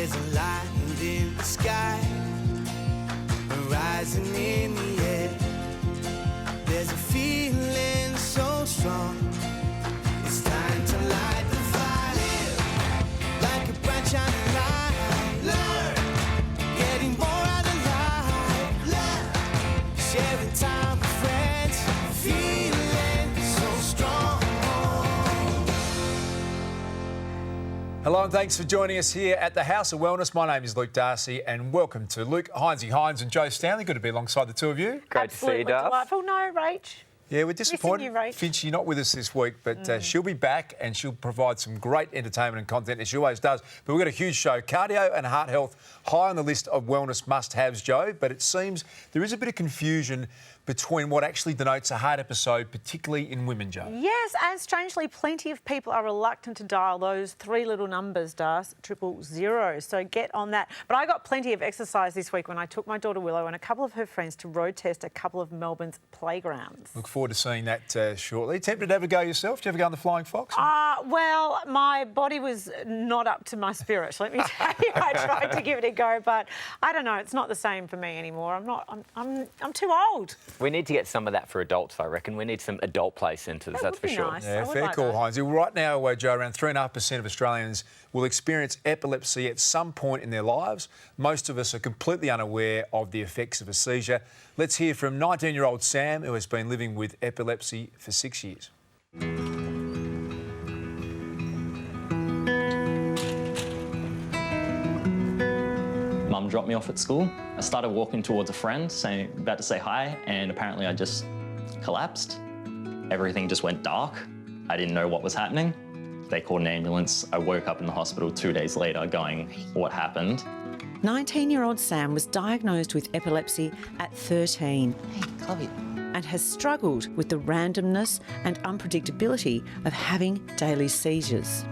There's a light in the sky, rising in the air. There's a feeling so strong. It's time to light the fire, like a bright shining light. Learn, getting more out of life. Learn, sharing time with friends, feeling so strong. Hello and thanks for joining us here at the House of Wellness. My name is Luke Darcy and welcome to Luke Hines and Joe Stanley. Good to be alongside the two of you. Great to see you, Duff. Delightful. No, Rach. Yeah, we're disappointed. You, Rach. Finch, you're not with us this week, but she'll be back and she'll provide some great entertainment and content, as she always does. But we've got a huge show. Cardio and heart health high on the list of wellness must-haves, Joe, but it seems there is a bit of confusion between what actually denotes a heart episode, particularly in women, Joe. Yes, and strangely, plenty of people are reluctant to dial those three little numbers, Das, 000. So get on that. But I got plenty of exercise this week when I took my daughter Willow and a couple of her friends to road test a couple of Melbourne's playgrounds. Look forward to seeing that shortly. Tempted to have a go yourself? Did you ever go on the Flying Fox? Well, my body was not up to my spirit, let me tell you. I tried to give it a go, but I don't know, it's not the same for me anymore. I'm too old. We need to get some of that for adults, I reckon. We need some adult play centres, that's for sure. Nice. Yeah, fair call, Hines. Right now, Joe, around 3.5% of Australians will experience epilepsy at some point in their lives. Most of us are completely unaware of the effects of a seizure. Let's hear from 19-year-old Sam, who has been living with epilepsy for 6 years. Mum dropped me off at school. I started walking towards a friend, about to say hi, and apparently I just collapsed. Everything just went dark. I didn't know what was happening. They called an ambulance. I woke up in the hospital 2 days later going, what happened? 19-year-old Sam was diagnosed with epilepsy at 13 and has struggled with the randomness and unpredictability of having daily seizures.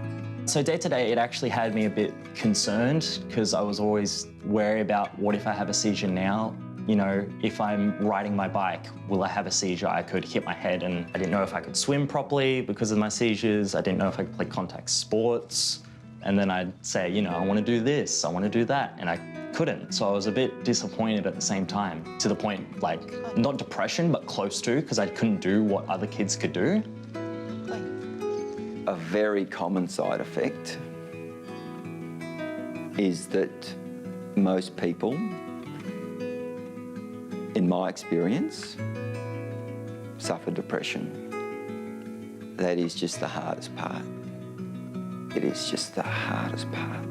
So day to day, it actually had me a bit concerned because I was always wary about what if I have a seizure now? You know, if I'm riding my bike, will I have a seizure? I could hit my head, and I didn't know if I could swim properly because of my seizures. I didn't know if I could play contact sports. And then I'd say, you know, I want to do this, I want to do that, and I couldn't. So I was a bit disappointed at the same time, to the point, like, not depression, but close to, because I couldn't do what other kids could do. A very common side effect is that most people, in my experience, suffer depression. That is just the hardest part. It is just the hardest part.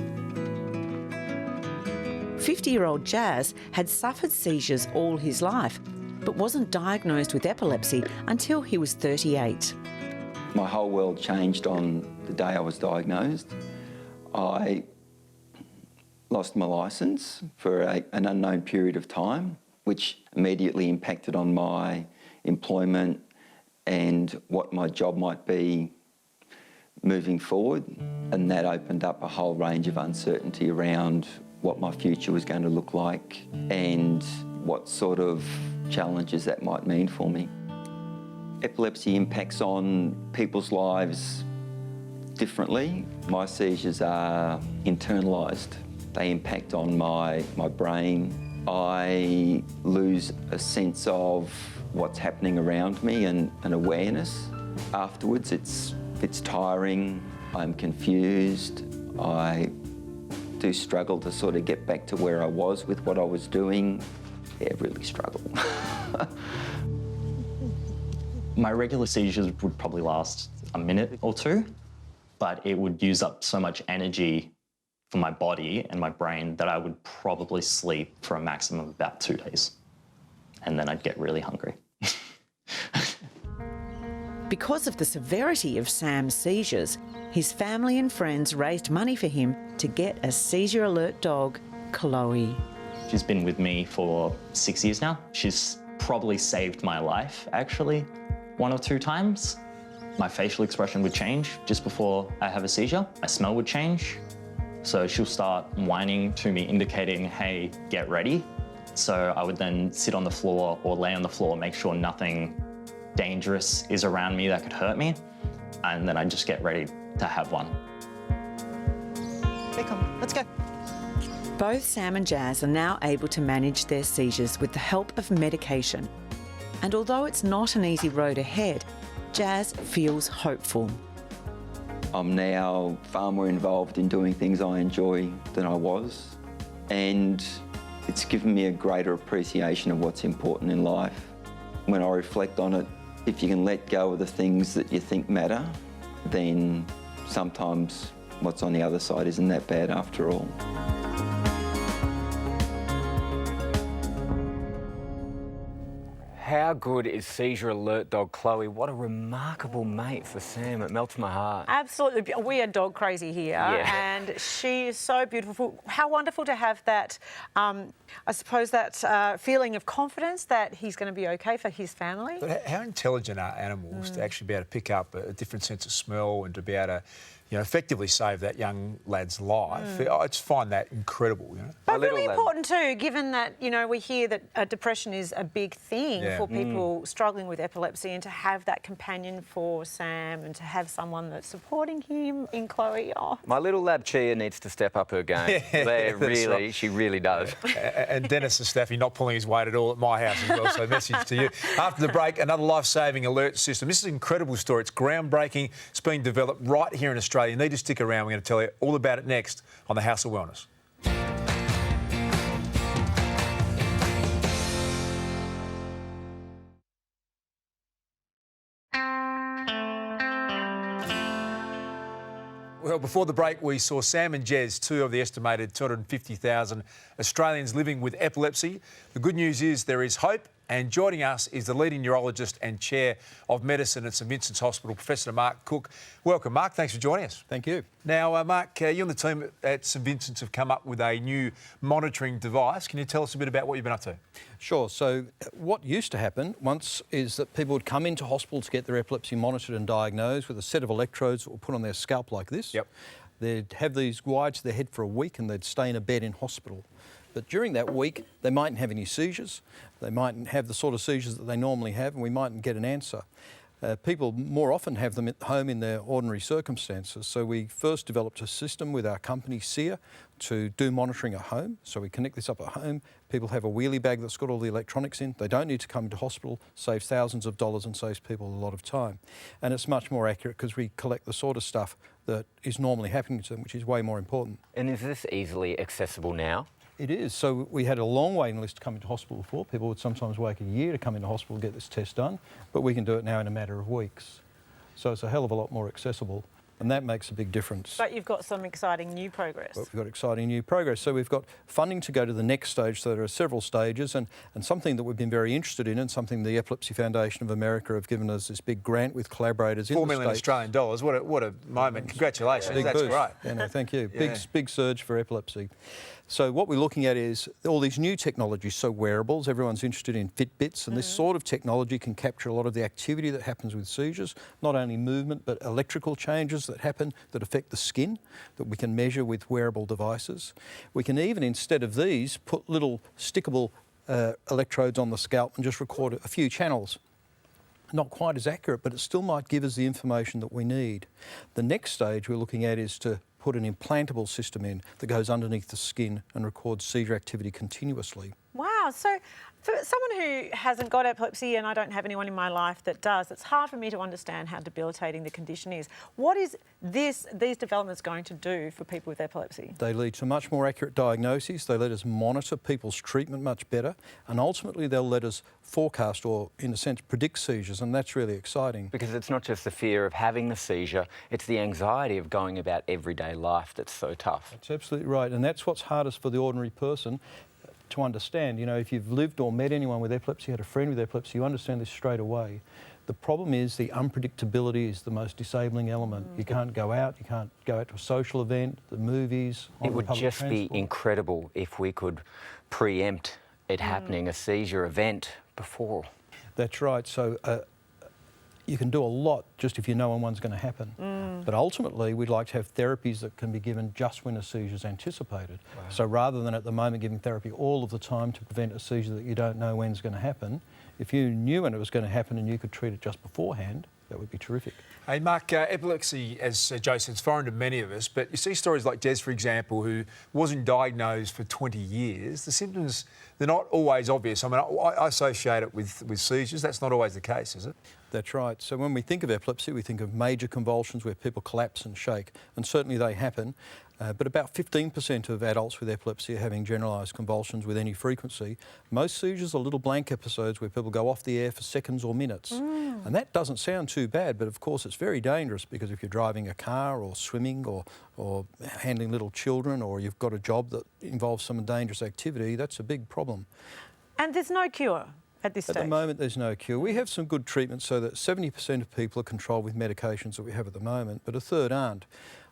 50-year-old Jazz had suffered seizures all his life, but wasn't diagnosed with epilepsy until he was 38. My whole world changed on the day I was diagnosed. I lost my licence for an unknown period of time, which immediately impacted on my employment and what my job might be moving forward. And that opened up a whole range of uncertainty around what my future was going to look like and what sort of challenges that might mean for me. Epilepsy impacts on people's lives differently. My seizures are internalised. They impact on my brain. I lose a sense of what's happening around me and an awareness. Afterwards, it's tiring. I'm confused. I do struggle to sort of get back to where I was with what I was doing. Yeah, really struggle. My regular seizures would probably last a minute or two, but it would use up so much energy for my body and my brain that I would probably sleep for a maximum of about 2 days. And then I'd get really hungry. Because of the severity of Sam's seizures, his family and friends raised money for him to get a seizure alert dog, Chloe. She's been with me for 6 years now. She's probably saved my life, actually. 1 or 2 times. My facial expression would change just before I have a seizure. My smell would change. So she'll start whining to me, indicating, hey, get ready. So I would then sit on the floor or lay on the floor, make sure nothing dangerous is around me that could hurt me. And then I'd just get ready to have one. Okay, come, let's go. Both Sam and Jazz are now able to manage their seizures with the help of medication. And although it's not an easy road ahead, Jazz feels hopeful. I'm now far more involved in doing things I enjoy than I was, and it's given me a greater appreciation of what's important in life. When I reflect on it, if you can let go of the things that you think matter, then sometimes what's on the other side isn't that bad after all. How good is seizure alert dog Chloe? What a remarkable mate for Sam. It melts my heart. Absolutely. We are dog crazy here, and she is so beautiful. How wonderful to have that, I suppose, that feeling of confidence that he's going to be okay for his family. But how intelligent are animals to actually be able to pick up a different sense of smell and to be able to, effectively save that young lad's life? I just find that incredible, But really important too, given that, we hear that depression is a big thing for people struggling with epilepsy, and to have that companion for Sam and to have someone that's supporting him in Chloe. Oh. My little lab Chia needs to step up her game. Right. She really does. And Dennis and Staffy not pulling his weight at all at my house as well, so message to you. After the break, another life-saving alert system. This is an incredible story. It's groundbreaking. It's being developed right here in Australia. You need to stick around. We're going to tell you all about it next on the House of Wellness. Well, before the break, we saw Sam and Jez, two of the estimated 250,000 Australians living with epilepsy. The good news is there is hope, and joining us is the leading neurologist and chair of medicine at St Vincent's Hospital, Professor Mark Cook. Welcome, Mark. Thanks for joining us. Thank you. Now, Mark, you and the team at St Vincent's have come up with a new monitoring device. Can you tell us a bit about what you've been up to? Sure. So what used to happen once is that people would come into hospital to get their epilepsy monitored and diagnosed with a set of electrodes that were put on their scalp like this. Yep. They'd have these wired to their head for a week and they'd stay in a bed in hospital. But during that week, they mightn't have any seizures. They mightn't have the sort of seizures that they normally have, and we mightn't get an answer. People more often have them at home in their ordinary circumstances. So we first developed a system with our company, SEER, to do monitoring at home. So we connect this up at home. People have a wheelie bag that's got all the electronics in. They don't need to come into hospital, saves thousands of dollars and saves people a lot of time. And it's much more accurate because we collect the sort of stuff that is normally happening to them, which is way more important. And is this easily accessible now? It is. So we had a long waiting list to come into hospital before. People would sometimes wait a year to come into hospital and get this test done, but we can do it now in a matter of weeks. So it's a hell of a lot more accessible, and that makes a big difference. But you've got some exciting new progress. But we've got exciting new progress. So we've got funding to go to the next stage. So there are several stages, and something that we've been very interested in, and something the Epilepsy Foundation of America have given us this big grant with collaborators in the $4 million States. Australian dollars. What a moment. Congratulations. Big That's boost. great. Yeah, no, thank you. Yeah. Big surge for epilepsy. So what we're looking at is all these new technologies, so wearables, everyone's interested in Fitbits, and this sort of technology can capture a lot of the activity that happens with seizures, not only movement, but electrical changes that happen that affect the skin that we can measure with wearable devices. We can even, instead of these, put little stickable electrodes on the scalp and just record a few channels. Not quite as accurate, but it still might give us the information that we need. The next stage we're looking at is to put an implantable system in that goes underneath the skin and records seizure activity continuously. Wow. So for someone who hasn't got epilepsy, and I don't have anyone in my life that does, it's hard for me to understand how debilitating the condition is. What is these developments going to do for people with epilepsy? They lead to much more accurate diagnoses. They let us monitor people's treatment much better, and ultimately they'll let us forecast, or in a sense predict, seizures, and that's really exciting. Because it's not just the fear of having the seizure, it's the anxiety of going about everyday life that's so tough. That's absolutely right, and that's what's hardest for the ordinary person to understand. If you've lived or met anyone with epilepsy, had a friend with epilepsy, you understand this straight away. The problem is the unpredictability is the most disabling element. You can't go out to a social event, the movies, on It would public just transport. be incredible if we could preempt it happening, a seizure event, before. That's right. So you can do a lot just if you know when one's going to happen. But ultimately, we'd like to have therapies that can be given just when a seizure is anticipated. Wow. So rather than at the moment giving therapy all of the time to prevent a seizure that you don't know when's going to happen, if you knew when it was going to happen and you could treat it just beforehand, that would be terrific. Hey, Mark, epilepsy, as Joe said, is foreign to many of us, but you see stories like Jez, for example, who wasn't diagnosed for 20 years. The symptoms, they're not always obvious. I mean, I associate it with seizures. That's not always the case, is it? That's right. So when we think of epilepsy, we think of major convulsions where people collapse and shake, and certainly they happen. But about 15% of adults with epilepsy are having generalised convulsions with any frequency. Most seizures are little blank episodes where people go off the air for seconds or minutes. And that doesn't sound too bad, but of course it's very dangerous, because if you're driving a car or swimming or handling little children, or you've got a job that involves some dangerous activity, that's a big problem. And there's no cure at this stage? At the moment, there's no cure. We have some good treatments so that 70% of people are controlled with medications that we have at the moment, but a third aren't.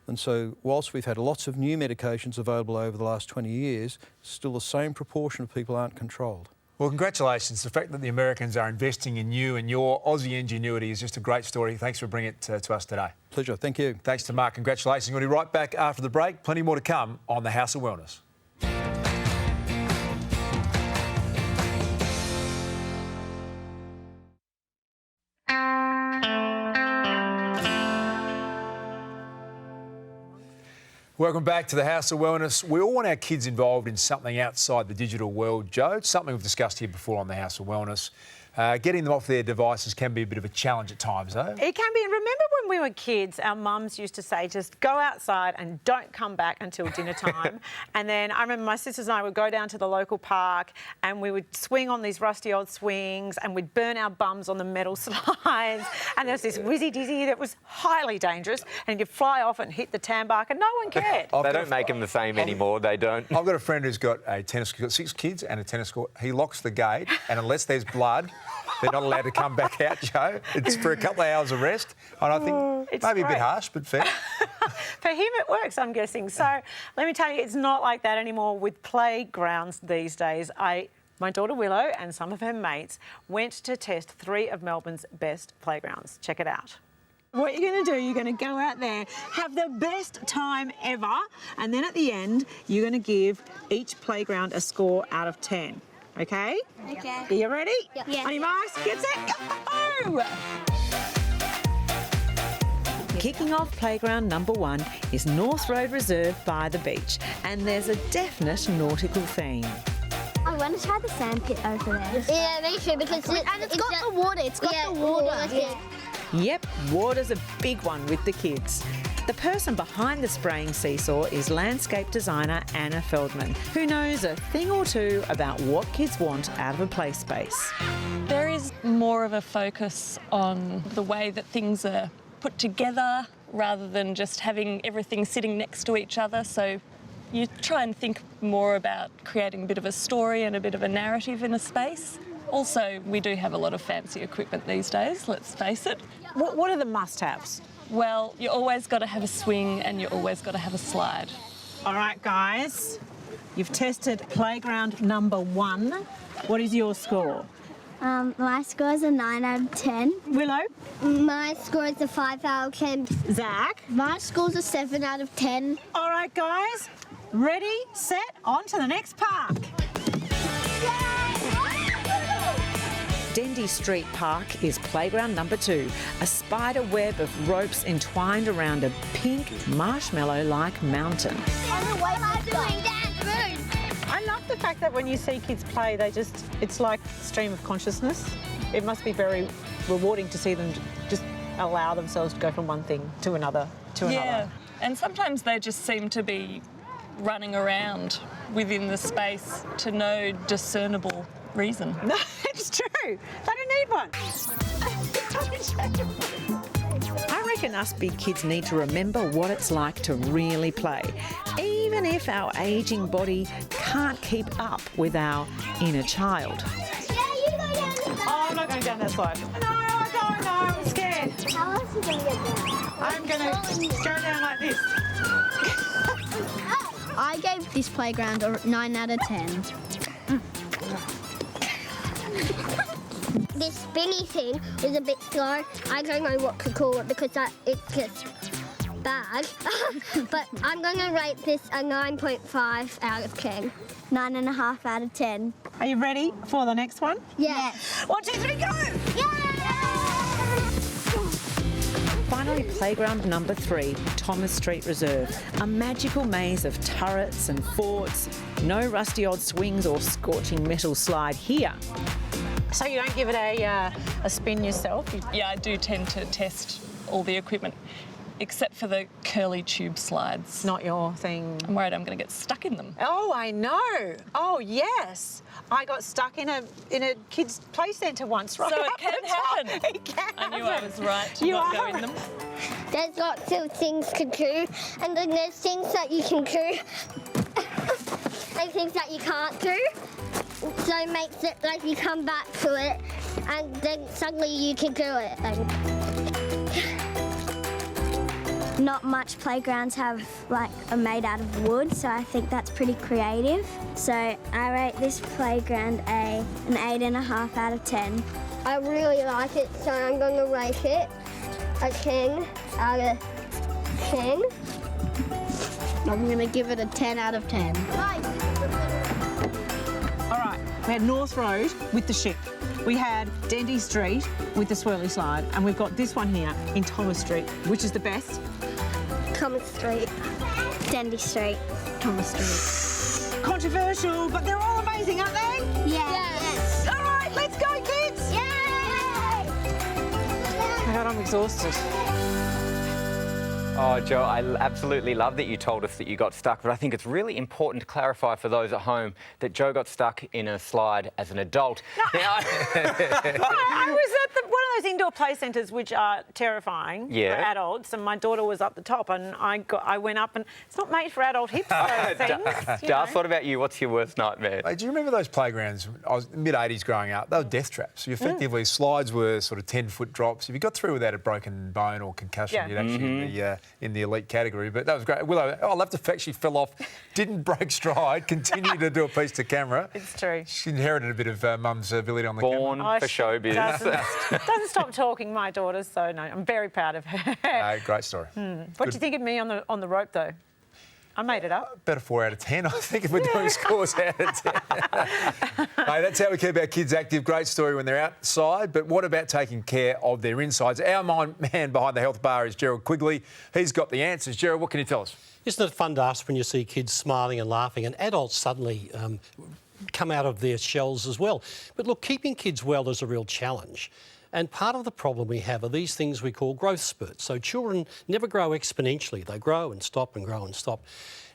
And so whilst we've had lots of new medications available over the last 20 years, still the same proportion of people aren't controlled. Well, congratulations. The fact that the Americans are investing in you and your Aussie ingenuity is just a great story. Thanks for bringing it to us today. Pleasure. Thank you. Thanks to Mark. Congratulations. We'll be right back after the break. Plenty more to come on the House of Wellness. Welcome back to the House of Wellness. We all want our kids involved in something outside the digital world, Joe. It's something we've discussed here before on the House of Wellness. Getting them off their devices can be a bit of a challenge at times, though. It can be. And remember when we were kids, our mums used to say, just go outside and don't come back until dinner time. And then I remember my sisters and I would go down to the local park and we would swing on these rusty old swings and we'd burn our bums on the metal slides. And there was this whizzy-dizzy that was highly dangerous, and you'd fly off and hit the tan bark and no one cared. They don't make them the same anymore, they don't. I've got a friend who's got a tennis court, 6 kids and a tennis court. He locks the gate, and unless there's blood, they're not allowed to come back out, Joe. It's for a couple of hours of rest. And I think It's maybe a bit great. harsh, but fair. For him, it works, I'm guessing. So let me tell you, it's not like that anymore with playgrounds these days. My daughter Willow and some of her mates went to test 3 of Melbourne's best playgrounds. Check it out. What you're going to do, you're going to go out there, have the best time ever, and then at the end, you're going to give each playground a score out of 10. Okay? Okay. Are you ready? Yep. Yeah. On your marks, get set, go! Kicking off playground number 1 is North Road Reserve by the beach, and there's a definite nautical theme. I want to try the sand pit over there. Yeah, me too, because it's got the water. It's got the water. Yeah. Yep, water's a big one with the kids. The person behind the spraying seesaw is landscape designer Anna Feldman, who knows a thing or two about what kids want out of a play space. There is more of a focus on the way that things are put together rather than just having everything sitting next to each other. So you try and think more about creating a bit of a story and a bit of a narrative in a space. Also, we do have a lot of fancy equipment these days, let's face it. What are the must-haves? Well, you always got to have a swing and you always got to have a slide. All right, guys, you've tested playground number 1. What is your score? My score is a 9 out of 10. Willow? My score is a 5 out of 10. Zach? My score's a 7 out of 10. All right, guys, ready, set, on to the next park. Dendy Street Park is playground number 2, a spider web of ropes entwined around a pink marshmallow-like mountain. I love the fact that when you see kids play, it's like stream of consciousness. It must be very rewarding to see them just allow themselves to go from one thing to another, Yeah, and sometimes they just seem to be running around within the space to no discernible reason. No, it's true. They don't need one. I reckon us big kids need to remember what it's like to really play, even if our ageing body can't keep up with our inner child. Oh, I'm not going down that slide. No, I don't know. I'm scared. How else are you going to get there? I'm going to go down like this. I gave this playground a 9 out of 10. This spinny thing was a bit slow. I don't know what to call it because it's just bad. But I'm going to rate this a 9.5 out of 10. 9.5 out of 10. Are you ready for the next one? Yeah. 1, 2, 3, go! Yeah! finally, playground number 3, Thomas Street Reserve. A magical maze of turrets and forts. No rusty old swings or scorching metal slide here. So you don't give it a spin yourself? Yeah, I do tend to test all the equipment, except for the curly tube slides. Not your thing. I'm worried I'm going to get stuck in them. Oh, I know. Oh, yes. I got stuck in a kids' play centre once, right? So it can happen. It can I knew happen. I was right to not go in them. There's lots of things to do, and then there's things that you can do and things that you can't do. So it makes it like you come back to it, and then suddenly you can do it. Not much playgrounds are made out of wood, so I think that's pretty creative. So I rate this playground an 8.5 out of 10. I really like it, so I'm going to rate it a 10 out of 10. I'm going to give it a 10 out of 10. All right, we had North Road with the ship. We had Dendy Street with the swirly slide, and we've got this one here in Thomas Street. Which is the best? Thomas Street. Dendy Street. Thomas Street. Controversial, but they're all amazing, aren't they? Yeah. Yes. All right, let's go, kids! Yay! Oh my God, I'm exhausted. Oh, Joe, I absolutely love that you told us that you got stuck, but I think it's really important to clarify for those at home that Joe got stuck in a slide as an adult. No. Now, I was at one of those indoor play centres which are terrifying for adults, and my daughter was up the top, and I went up, and it's not made for adult hips, those things. Darth, what about you? What's your worst nightmare? Do you remember those playgrounds? I was mid-80s growing up. They were death traps. Effectively, slides were sort of 10-foot drops. If you got through without a broken bone or concussion, you'd actually be in the elite category. But that was great. Willow, I love the fact she fell off, didn't break stride, continued to do a piece to camera. It's true. She inherited a bit of Mum's ability on the camera. Born for showbiz. Doesn't stop talking, my daughter, so no, I'm very proud of her. Great story. What do you think of me on the rope, though? I made it up. About a 4 out of 10, I think, if we're doing scores out of 10. Hey, that's how we keep our kids active. Great story when they're outside, but what about taking care of their insides? Our man behind the health bar is Gerald Quigley. He's got the answers. Gerald, what can you tell us? Isn't it fun to ask when you see kids smiling and laughing, and adults suddenly come out of their shells as well? But look, keeping kids well is a real challenge. And part of the problem we have are these things we call growth spurts. So children never grow exponentially. They grow and stop and grow and stop.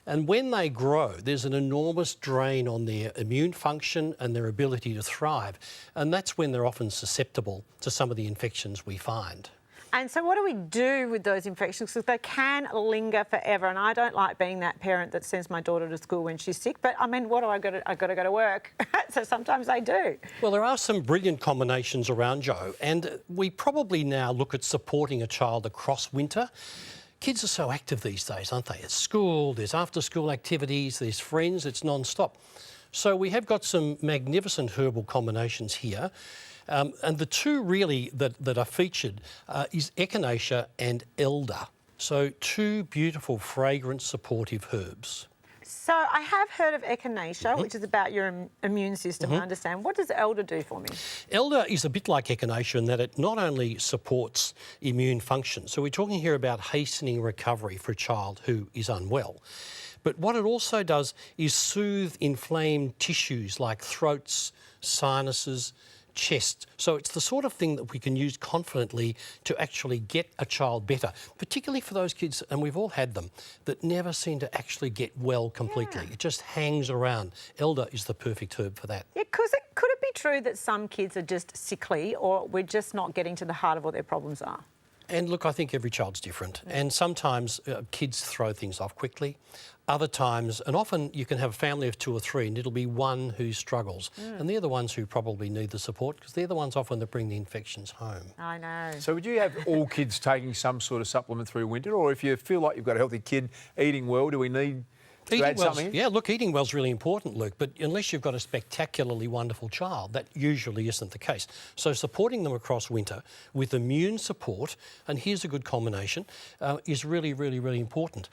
And when they grow, there's an enormous drain on their immune function and their ability to thrive. And that's when they're often susceptible to some of the infections we find. And so what do we do with those infections? Because they can linger forever, and I don't like being that parent that sends my daughter to school when she's sick. But, I mean, what do I got to go to work. So sometimes I do. Well, there are some brilliant combinations around, Joe, and we probably now look at supporting a child across winter. Kids are so active these days, aren't they? At school, there's after-school activities, there's friends, it's non-stop. So we have got some magnificent herbal combinations here. And the two really that are featured is echinacea and elder. So two beautiful, fragrant, supportive herbs. So I have heard of echinacea, which is about your immune system, I understand. What does elder do for me? Elder is a bit like echinacea in that it not only supports immune function, so we're talking here about hastening recovery for a child who is unwell, but what it also does is soothe inflamed tissues like throats, sinuses, chest. So it's the sort of thing that we can use confidently to actually get a child better, particularly for those kids, and we've all had them, that never seem to actually get well completely. It just hangs around. Elder is the perfect herb for that. Yeah, because could it be true that some kids are just sickly, or we're just not getting to the heart of what their problems are? And look, I think every child's different. And sometimes kids throw things off quickly. Other times, and often you can have a family of 2 or 3 and it'll be one who struggles. And they're the ones who probably need the support because they're the ones often that bring the infections home. I know. So would you have all kids taking some sort of supplement through winter, or if you feel like you've got a healthy kid eating well, do we need to add something? Yeah, look, eating well's really important, Luke, but unless you've got a spectacularly wonderful child, that usually isn't the case. So supporting them across winter with immune support, and here's a good combination, is really, really, really important.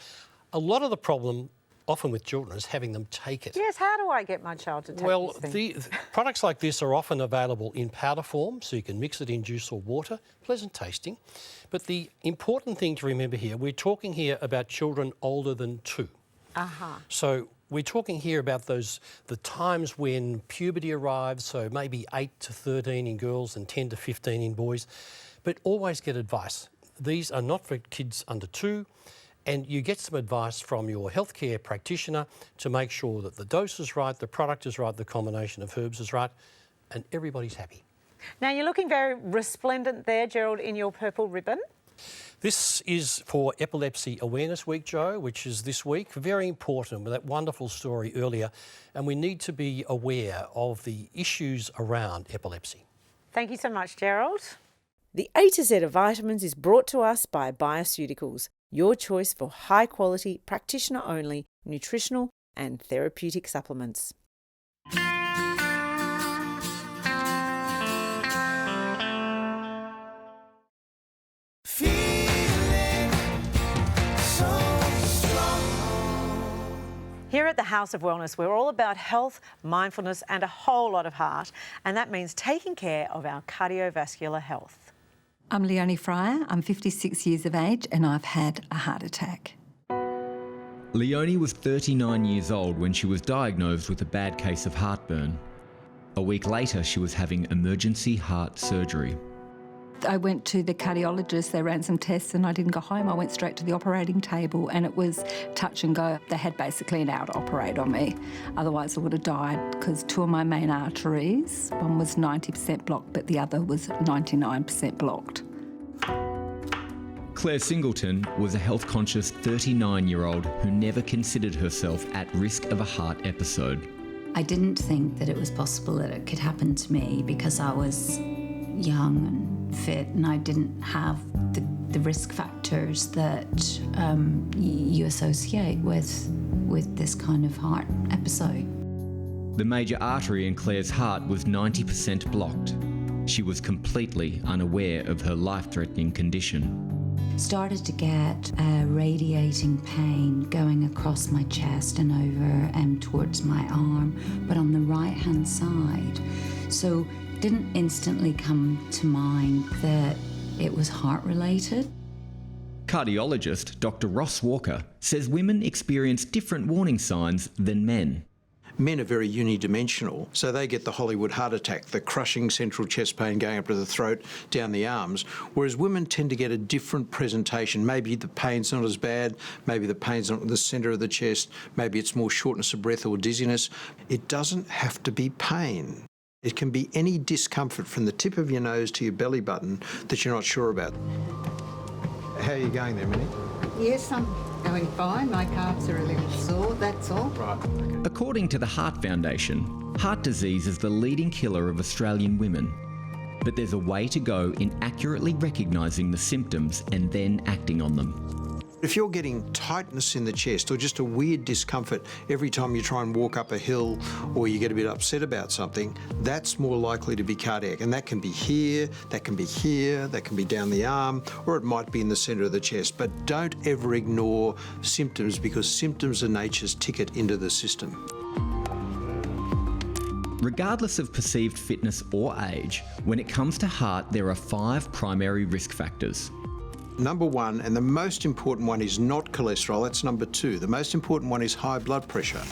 A lot of the problem often with children is having them take it. Yes, how do I get my child to take Well, this thing? products like this are often available in powder form, so you can mix it in juice or water, pleasant tasting. But the important thing to remember here, we're talking here about children older than 2. So we're talking here about the times when puberty arrives, so maybe 8 to 13 in girls and 10 to 15 in boys. But always get advice. These are not for kids under 2, and you get some advice from your healthcare practitioner to make sure that the dose is right, the product is right, the combination of herbs is right, and everybody's happy. Now, you're looking very resplendent there, Gerald, in your purple ribbon. This is for Epilepsy Awareness Week, Jo, which is this week. Very important with that wonderful story earlier, and we need to be aware of the issues around epilepsy. Thank you so much, Gerald. The A to Z of Vitamins is brought to us by Bioceuticals, your choice for high-quality, practitioner-only, nutritional and therapeutic supplements. Here at the House of Wellness, we're all about health, mindfulness and a whole lot of heart, and that means taking care of our cardiovascular health. I'm Leonie Fryer, I'm 56 years of age and I've had a heart attack. Leonie was 39 years old when she was diagnosed with a bad case of heartburn. A week later, she was having emergency heart surgery. I went to the cardiologist, they ran some tests and I didn't go home. I went straight to the operating table and it was touch and go. They had basically an hour to operate on me. Otherwise I would have died because 2 of my main arteries, one was 90% blocked but the other was 99% blocked. Claire Singleton was a health-conscious 39-year-old who never considered herself at risk of a heart episode. I didn't think that it was possible that it could happen to me because I was young and fit and I didn't have the risk factors that you associate with this kind of heart episode. The major artery in Claire's heart was 90% blocked. She was completely unaware of her life-threatening condition. Started to get radiating pain going across my chest and over and towards my arm, but on the right-hand side. So didn't instantly come to mind that it was heart-related. Cardiologist Dr. Ross Walker says women experience different warning signs than men. Men are very unidimensional, so they get the Hollywood heart attack, the crushing central chest pain going up to the throat, down the arms, whereas women tend to get a different presentation. Maybe the pain's not as bad, maybe the pain's not in the centre of the chest, maybe it's more shortness of breath or dizziness. It doesn't have to be pain. It can be any discomfort from the tip of your nose to your belly button that you're not sure about. How are you going there, Minnie? Yes, I'm going fine. My calves are a little sore, that's all. Right. Okay. According to the Heart Foundation, heart disease is the leading killer of Australian women. But there's a way to go in accurately recognising the symptoms and then acting on them. If you're getting tightness in the chest or just a weird discomfort every time you try and walk up a hill or you get a bit upset about something, that's more likely to be cardiac. And that can be here, that can be here, that can be down the arm, or it might be in the centre of the chest. But don't ever ignore symptoms because symptoms are nature's ticket into the system. Regardless of perceived fitness or age, when it comes to heart, there are 5 primary risk factors. Number 1, and the most important one, is not cholesterol, that's number 2. The most important one is high blood pressure.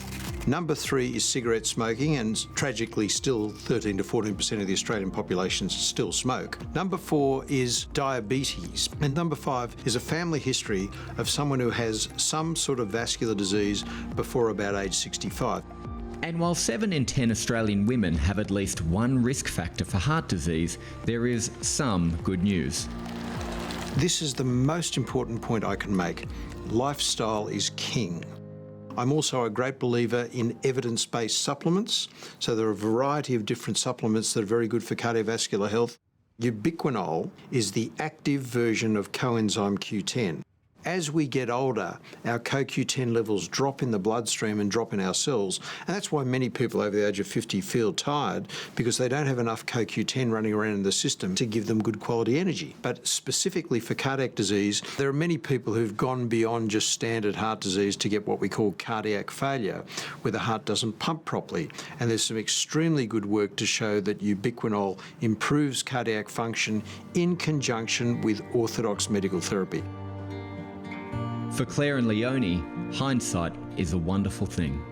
Number 3 is cigarette smoking, and tragically still 13 to 14% of the Australian population still smoke. Number 4 is diabetes. And number 5 is a family history of someone who has some sort of vascular disease before about age 65. And while 7 in 10 Australian women have at least one risk factor for heart disease, there is some good news. This is the most important point I can make. Lifestyle is king. I'm also a great believer in evidence-based supplements. So there are a variety of different supplements that are very good for cardiovascular health. Ubiquinol is the active version of coenzyme Q10. as we get older, our CoQ10 levels drop in the bloodstream and drop in our cells. And that's why many people over the age of 50 feel tired, because they don't have enough CoQ10 running around in the system to give them good quality energy. But specifically for cardiac disease, there are many people who've gone beyond just standard heart disease to get what we call cardiac failure, where the heart doesn't pump properly. And there's some extremely good work to show that ubiquinol improves cardiac function in conjunction with orthodox medical therapy. For Claire and Leonie, hindsight is a wonderful thing.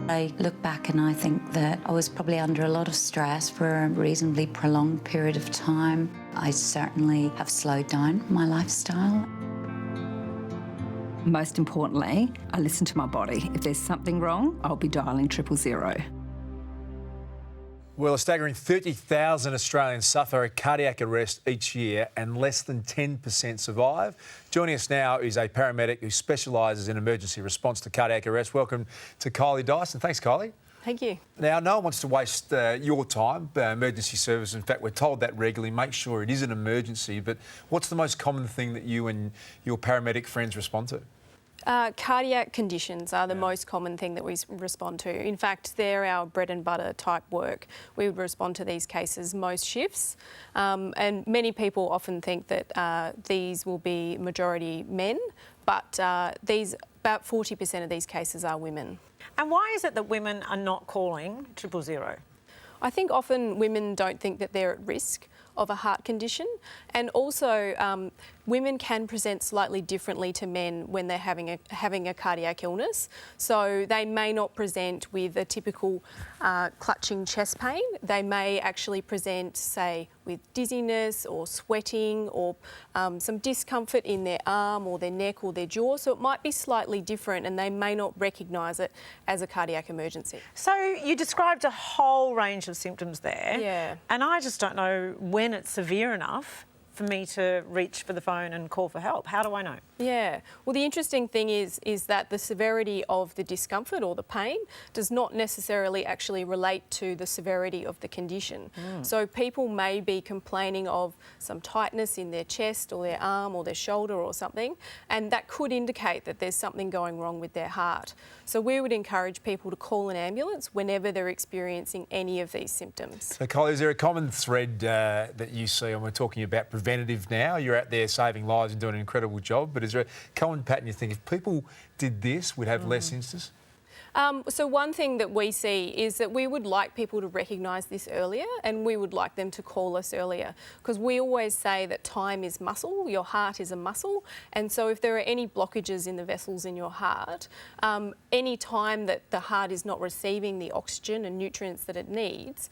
I look back and I think that I was probably under a lot of stress for a reasonably prolonged period of time. I certainly have slowed down my lifestyle. Most importantly, I listen to my body. If there's something wrong, I'll be dialing 000. Well, a staggering 30,000 Australians suffer a cardiac arrest each year and less than 10% survive. Joining us now is a paramedic who specialises in emergency response to cardiac arrest. Welcome to Kylie Dyson. Thanks, Kylie. Thank you. Now, no one wants to waste your time, emergency service. In fact, we're told that regularly. Make sure it is an emergency. But what's the most common thing that you and your paramedic friends respond to? Cardiac conditions are the most common thing that we respond to. In fact, they're our bread and butter type work. We would respond to these cases most shifts. And many people often think that these will be majority men, but about 40% of these cases are women. And why is it that women are not calling 000? I think often women don't think that they're at risk of a heart condition, and also women can present slightly differently to men when they're having a cardiac illness. So they may not present with a typical clutching chest pain. They may actually present, say, with dizziness or sweating or some discomfort in their arm or their neck or their jaw. So it might be slightly different and they may not recognise it as a cardiac emergency. So you described a whole range of symptoms there. Yeah. And I just don't know when it's severe enough for me to reach for the phone and call for help. How do I know? Yeah. Well, the interesting thing is that the severity of the discomfort or the pain does not necessarily actually relate to the severity of the condition. So people may be complaining of some tightness in their chest or their arm or their shoulder or something, and that could indicate that there's something going wrong with their heart. So we would encourage people to call an ambulance whenever they're experiencing any of these symptoms. So, Kylie, is there a common thread that you see, and we're talking about preventative now? You're out there saving lives and doing an incredible job, but is there a common pattern you think if people did this, we'd have less instances? So one thing that we see is that we would like people to recognise this earlier, and we would like them to call us earlier, because we always say that time is muscle, your heart is a muscle, and so if there are any blockages in the vessels in your heart, any time that the heart is not receiving the oxygen and nutrients that it needs,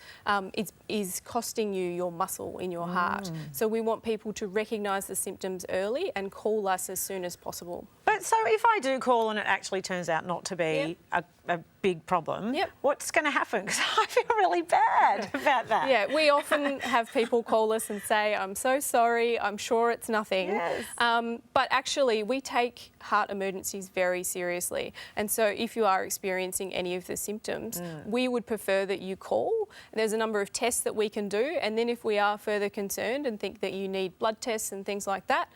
is costing you your muscle in your heart. So we want people to recognise the symptoms early and call us as soon as possible. But so if I do call and it actually turns out not to be a big problem, what's going to happen? Because I feel really bad about that. Yeah, we often have people call us and say, I'm so sorry, I'm sure it's nothing. Yes. But actually, we take heart emergencies very seriously. And so if you are experiencing any of the symptoms, we would prefer that you call. There's a number of tests that we can do. And then if we are further concerned and think that you need blood tests and things like that,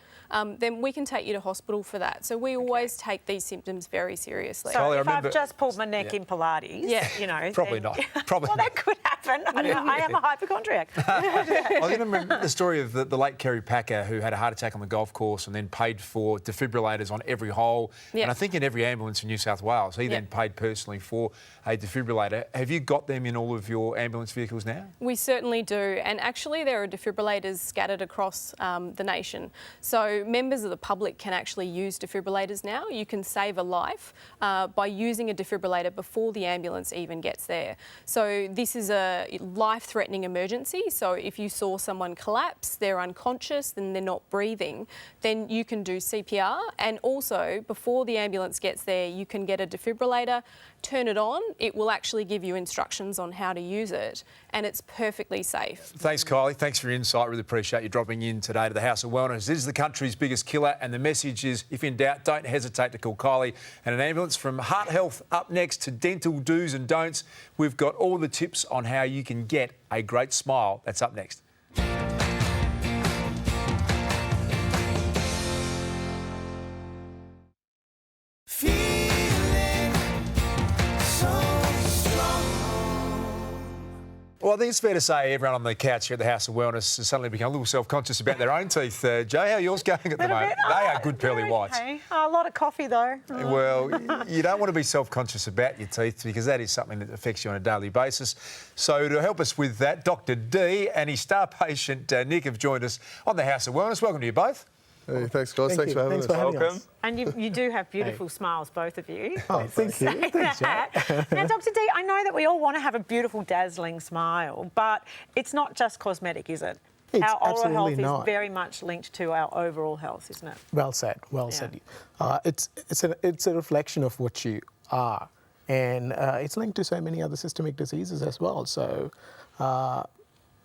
then we can take you to hospital for that. So we always take these symptoms very seriously. So if I've just pulled my neck in Pilates, you know... Probably not. Probably well, that could happen. I don't know. I am a hypochondriac. I can remember the story of the late Kerry Packer, who had a heart attack on the golf course and then paid for defibrillators on every hole. And I think in every ambulance in New South Wales. He then paid personally for a defibrillator. Have you got them in all of your ambulance vehicles now? We certainly do. And actually there are defibrillators scattered across the nation. So members of the public can actually use defibrillators now. You can save a life by using a defibrillator before the ambulance even gets there. So this is a life-threatening emergency. So if you saw someone collapse, they're unconscious, and they're not breathing, then you can do CPR. And also, before the ambulance gets there, you can get a defibrillator, turn it on. It will actually give you instructions on how to use it, and it's perfectly safe. Thanks, Kylie. Thanks for your insight. Really appreciate you dropping in today to the House of Wellness. This is the country's biggest killer, and the message is, if in doubt, don't hesitate to call Kylie and an ambulance. From heart health up next to dental do's and don'ts, we've got all the tips on how you can get a great smile. That's up next. Well, I think it's fair to say everyone on the couch here at the House of Wellness has suddenly become a little self-conscious about their own teeth. Joe, how are yours going at the moment? They are good pearly whites. Okay. A lot of coffee, though. Well, you don't want to be self-conscious about your teeth because that is something that affects you on a daily basis. So to help us with that, Dr D and his star patient Nick have joined us on the House of Wellness. Welcome to you both. Hey, thanks, guys. Thanks for having us. Welcome. And you do have beautiful smiles, both of you. Oh, thank you. Thanks, Now, Dr D, I know that we all want to have a beautiful, dazzling smile, but it's not just cosmetic, is it? It's our oral absolutely health not. is very much linked to our overall health, isn't it? Well said. Well said. It's a reflection of what you are, and it's linked to so many other systemic diseases as well. So.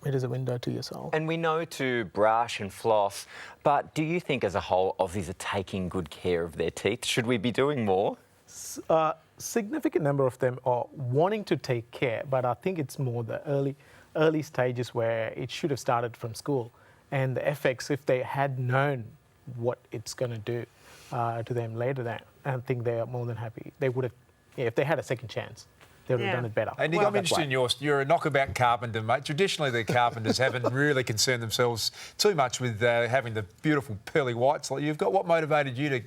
It is a window to yourself. And we know to brush and floss, but do you think as a whole Aussies are taking good care of their teeth? Should we be doing more? Significant number of them are wanting to take care, but I think it's more the early stages where it should have started from school. And the effects, if they had known what it's going to do to them later, I think they are more than happy. They would have, if they had a second chance. They would have done it better. And Nick, I'm interested in yours. You're a knockabout carpenter, mate. Traditionally, the carpenters haven't really concerned themselves too much with having the beautiful pearly whites like you've got. What motivated you to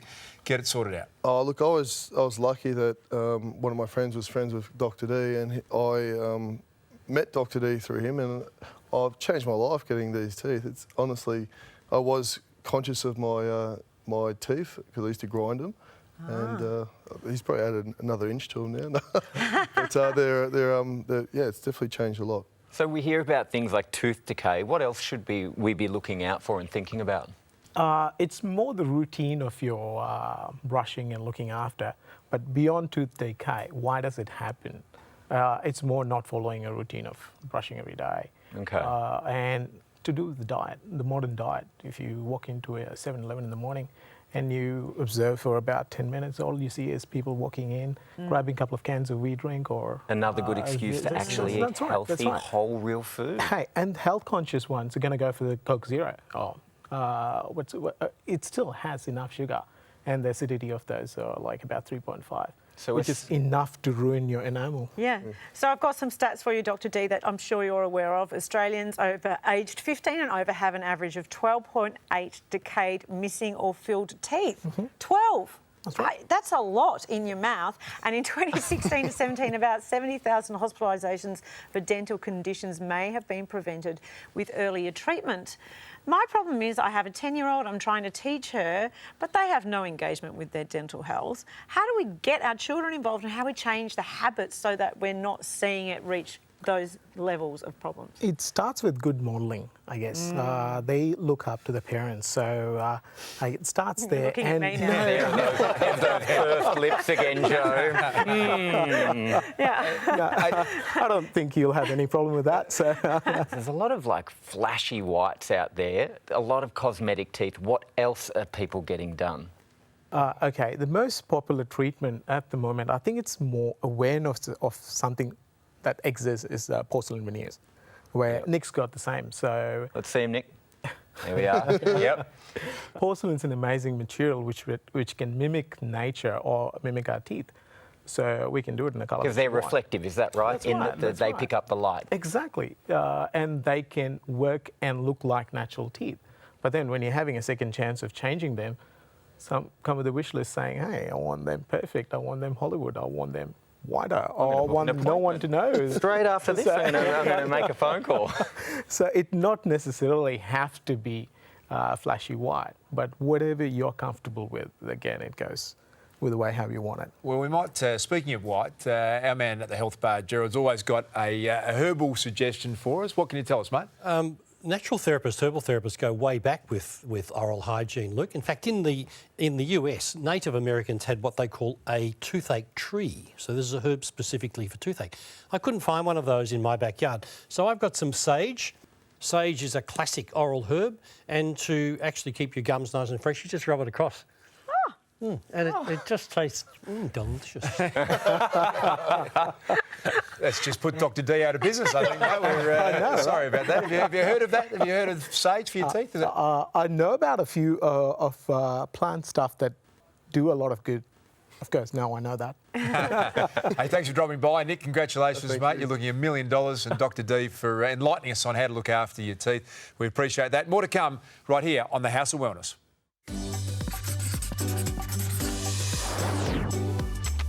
get it sorted out? Oh, look, I was lucky that one of my friends was friends with Dr D, and I met Dr D through him, and I've changed my life getting these teeth. It's honestly, I was conscious of my teeth because I used to grind them. And he's probably added another inch to them now. But it's definitely changed a lot. So we hear about things like tooth decay. What else should we be looking out for and thinking about? It's more the routine of your brushing and looking after. But beyond tooth decay, why does it happen? It's more not following a routine of brushing every day. Okay. And to do with the diet, the modern diet. If you walk into a 7-Eleven in the morning, and you observe for about 10 minutes, all you see is people walking in, grabbing a couple of cans of wheat drink or... Another good excuse to actually eat healthy, whole, real food. Hey, and health-conscious ones are going to go for the Coke Zero. It still has enough sugar, and the acidity of those are like about 3.5. Which is enough to ruin your enamel. Yeah. So I've got some stats for you, Dr D, that I'm sure you're aware of. Australians over aged 15 and over have an average of 12.8 decayed, missing or filled teeth. 12! That's right. That's a lot in your mouth. And in 2016 to 17, about 70,000 hospitalisations for dental conditions may have been prevented with earlier treatment. My problem is I have a 10-year-old, I'm trying to teach her, but they have no engagement with their dental health. How do we get our children involved and how we change the habits so that we're not seeing it reach those levels of problems? It starts with good modelling, I guess. They look up to the parents, so it starts there. Looking at me now. Those first lips again, Joe. I don't think you'll have any problem with that. So there's a lot of like flashy whites out there, a lot of cosmetic teeth. What else are people getting done? Okay, the most popular treatment at the moment, I think it's more awareness of something that exists is porcelain veneers, where Nick's got the same. So let's see him, Nick. There we are. Yep. Porcelain's an amazing material which can mimic nature or mimic our teeth. So we can do it in a colour. Because they're reflective, is that right? That's right. They pick up the light. Exactly. And they can work and look like natural teeth. But then when you're having a second chance of changing them, some come with a wish list saying, hey, I want them perfect, I want them Hollywood, I want them wider, or I want no one to know. Straight after this, I'm going to make a phone call. So it not necessarily have to be flashy white, but whatever you're comfortable with, again, it goes with the way how you want it. Well, we might, speaking of white, our man at the health bar, Gerald's always got a herbal suggestion for us. What can you tell us, mate? Natural therapists, herbal therapists go way back with oral hygiene, Luke. In fact, in the US, Native Americans had what they call a toothache tree. So this is a herb specifically for toothache. I couldn't find one of those in my backyard. So I've got some sage. Sage is a classic oral herb. And to actually keep your gums nice and fresh, you just rub it across. And it just tastes delicious. Let's just put Dr D out of business, I think. Mate. We're sorry about that. Have you heard of that? Have you heard of sage for your teeth? I know about a few of plant stuff that do a lot of good. Of course, now I know that. Hey, thanks for dropping by. Nick, congratulations, mate. You're looking $1 million, and Dr. D for enlightening us on how to look after your teeth. We appreciate that. More to come right here on the House of Wellness.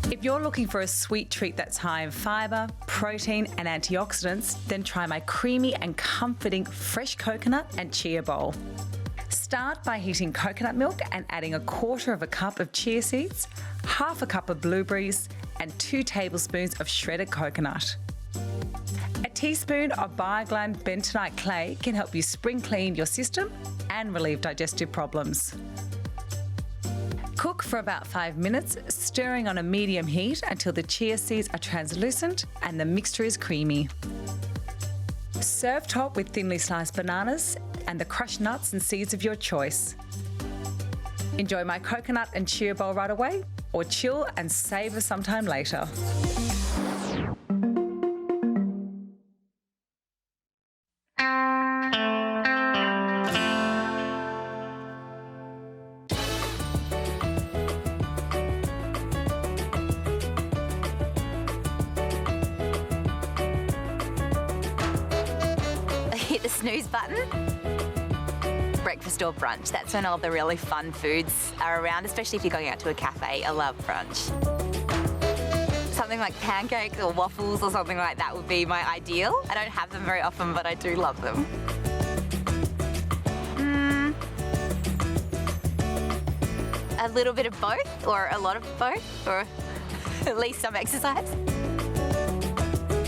If you're looking for a sweet treat that's high in fibre, protein and antioxidants, then try my creamy and comforting fresh coconut and chia bowl. Start by heating coconut milk and adding 1/4 cup of chia seeds, 1/2 cup of blueberries and 2 tablespoons of shredded coconut. A teaspoon of Bioglan bentonite clay can help you spring clean your system and relieve digestive problems. Cook for about 5 minutes, stirring on a medium heat until the chia seeds are translucent and the mixture is creamy. Serve top with thinly sliced bananas and the crushed nuts and seeds of your choice. Enjoy my coconut and chia bowl right away, or chill and savour sometime later. Hit the snooze button. Breakfast or brunch. That's when all the really fun foods are around, especially if you're going out to a cafe. I love brunch. Something like pancakes or waffles or something like that would be my ideal. I don't have them very often, but I do love them. A little bit of both, or a lot of both, or at least some exercise.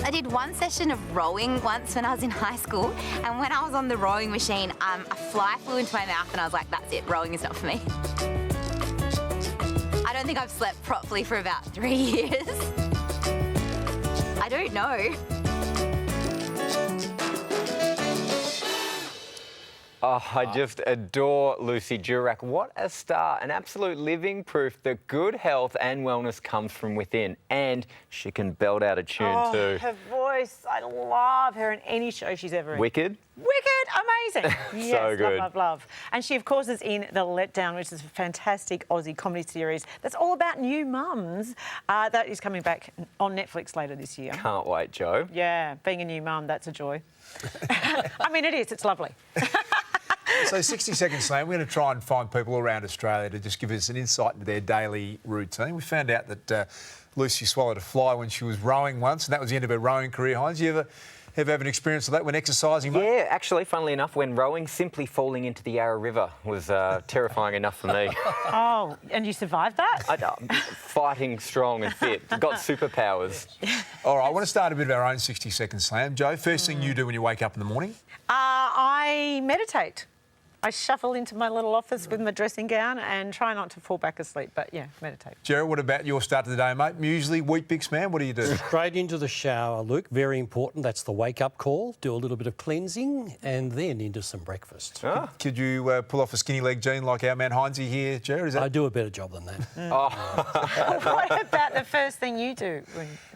I did one session of rowing once when I was in high school, and when I was on the rowing machine, a fly flew into my mouth and I was like, that's it, rowing is not for me. I don't think I've slept properly for about 3 years. I don't know. Oh, I just adore Lucy Durack. What a star. An absolute living proof that good health and wellness comes from within. And she can belt out a tune too. Her voice, I love her in any show she's ever in. Wicked? Wicked, amazing. Yes, So good. Love. And she, of course, is in The Letdown, which is a fantastic Aussie comedy series that's all about new mums. That is coming back on Netflix later this year. Can't wait, Jo. Yeah, being a new mum, that's a joy. I mean, it is. It's lovely. So 60 Second Slam, we're going to try and find people around Australia to just give us an insight into their daily routine. We found out that Lucy swallowed a fly when she was rowing once, and that was the end of her rowing career. Hines, you ever have an experience of that when exercising, mate? Yeah, actually, funnily enough, when rowing, simply falling into the Yarra River was terrifying enough for me. Oh, and you survived that? Fighting strong and fit. Got superpowers. All right, I want to start a bit of our own 60 Second Slam. Jo, first thing you do when you wake up in the morning? I meditate. I shuffle into my little office with my dressing gown and try not to fall back asleep, but yeah, meditate. Gerard, what about your start to the day, mate? Muesli, Wheat Bix, man, what do you do? Straight into the shower, Luke. Very important. That's the wake-up call. Do a little bit of cleansing and then into some breakfast. Could you pull off a skinny leg jean like our man Heinzie here, Gerard? I do a better job than that. What about the first thing you do?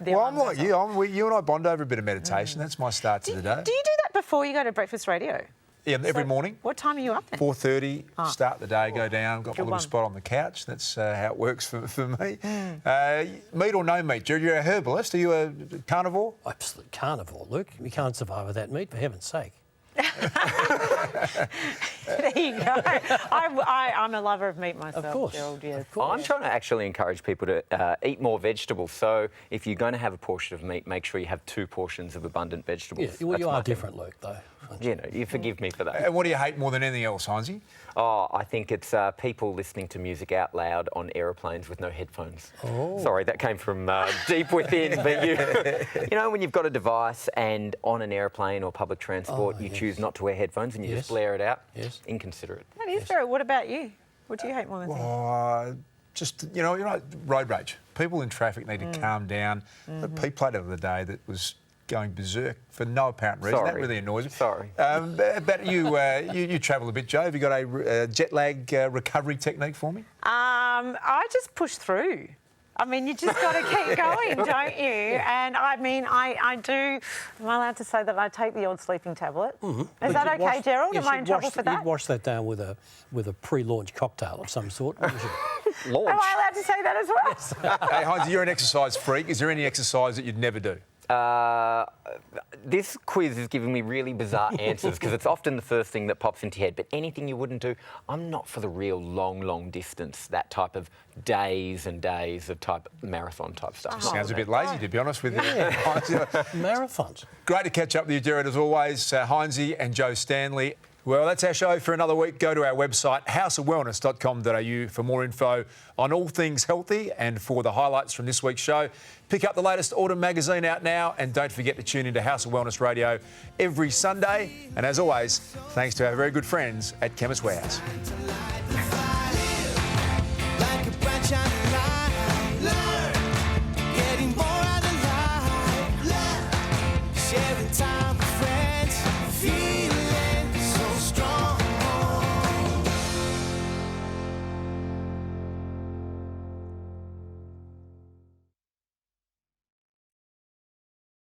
Well, I'm like you. You and I bond over a bit of meditation. That's my start to the day. Do you do that before you go to breakfast radio? Yeah, every morning. What time are you up then? 4:30, start the day, go down, got my little spot on the couch. That's how it works for me. Meat or no meat? Gerard, you're a herbalist. Are you a carnivore? Absolute carnivore, Luke. You can't survive without meat, for heaven's sake. There you go. I'm a lover of meat myself. Of course. Gerald, yes. Of course. I'm trying to actually encourage people to eat more vegetables. So if you're going to have a portion of meat, make sure you have 2 portions of abundant vegetables. Yeah, well, you are different, Luke, though. You know, you forgive me for that. And what do you hate more than anything else, Heinzie? Oh, I think it's people listening to music out loud on aeroplanes with no headphones. Oh. Sorry, that came from deep within. But you know, when you've got a device and on an aeroplane or public transport, you choose not to wear headphones and you just blare it out. Yes. Inconsiderate. That is very. What about you? What do you hate more than anything? Just, you know, road rage. People in traffic need to calm down. The people played the other day that was going berserk for no apparent reason. Sorry. That really annoys me. Sorry. But you travel a bit, Jo. Have you got a jet lag recovery technique for me? I just push through. I mean, you just got to keep going, don't you? And I mean, I do. Am I allowed to say that I take the odd sleeping tablet? Is that okay, Gerald? Am I in trouble for that? You'd wash that down with a pre-launch cocktail of some sort. Launch. Am I allowed to say that as well? Hey, Hines, you're an exercise freak. Is there any exercise that you'd never do? This quiz is giving me really bizarre answers because it's often the first thing that pops into your head. But anything you wouldn't do, I'm not for the real long distance, that type of days and days of type marathon type stuff. Sounds a bit lazy, to be honest with you. Marathons. Great to catch up with you, Jared, as always. Hinesy and Joe Stanley. Well, that's our show for another week. Go to our website, houseofwellness.com.au for more info on all things healthy and for the highlights from this week's show. Pick up the latest Autumn magazine out now and don't forget to tune into House of Wellness Radio every Sunday. And as always, thanks to our very good friends at Chemist Warehouse.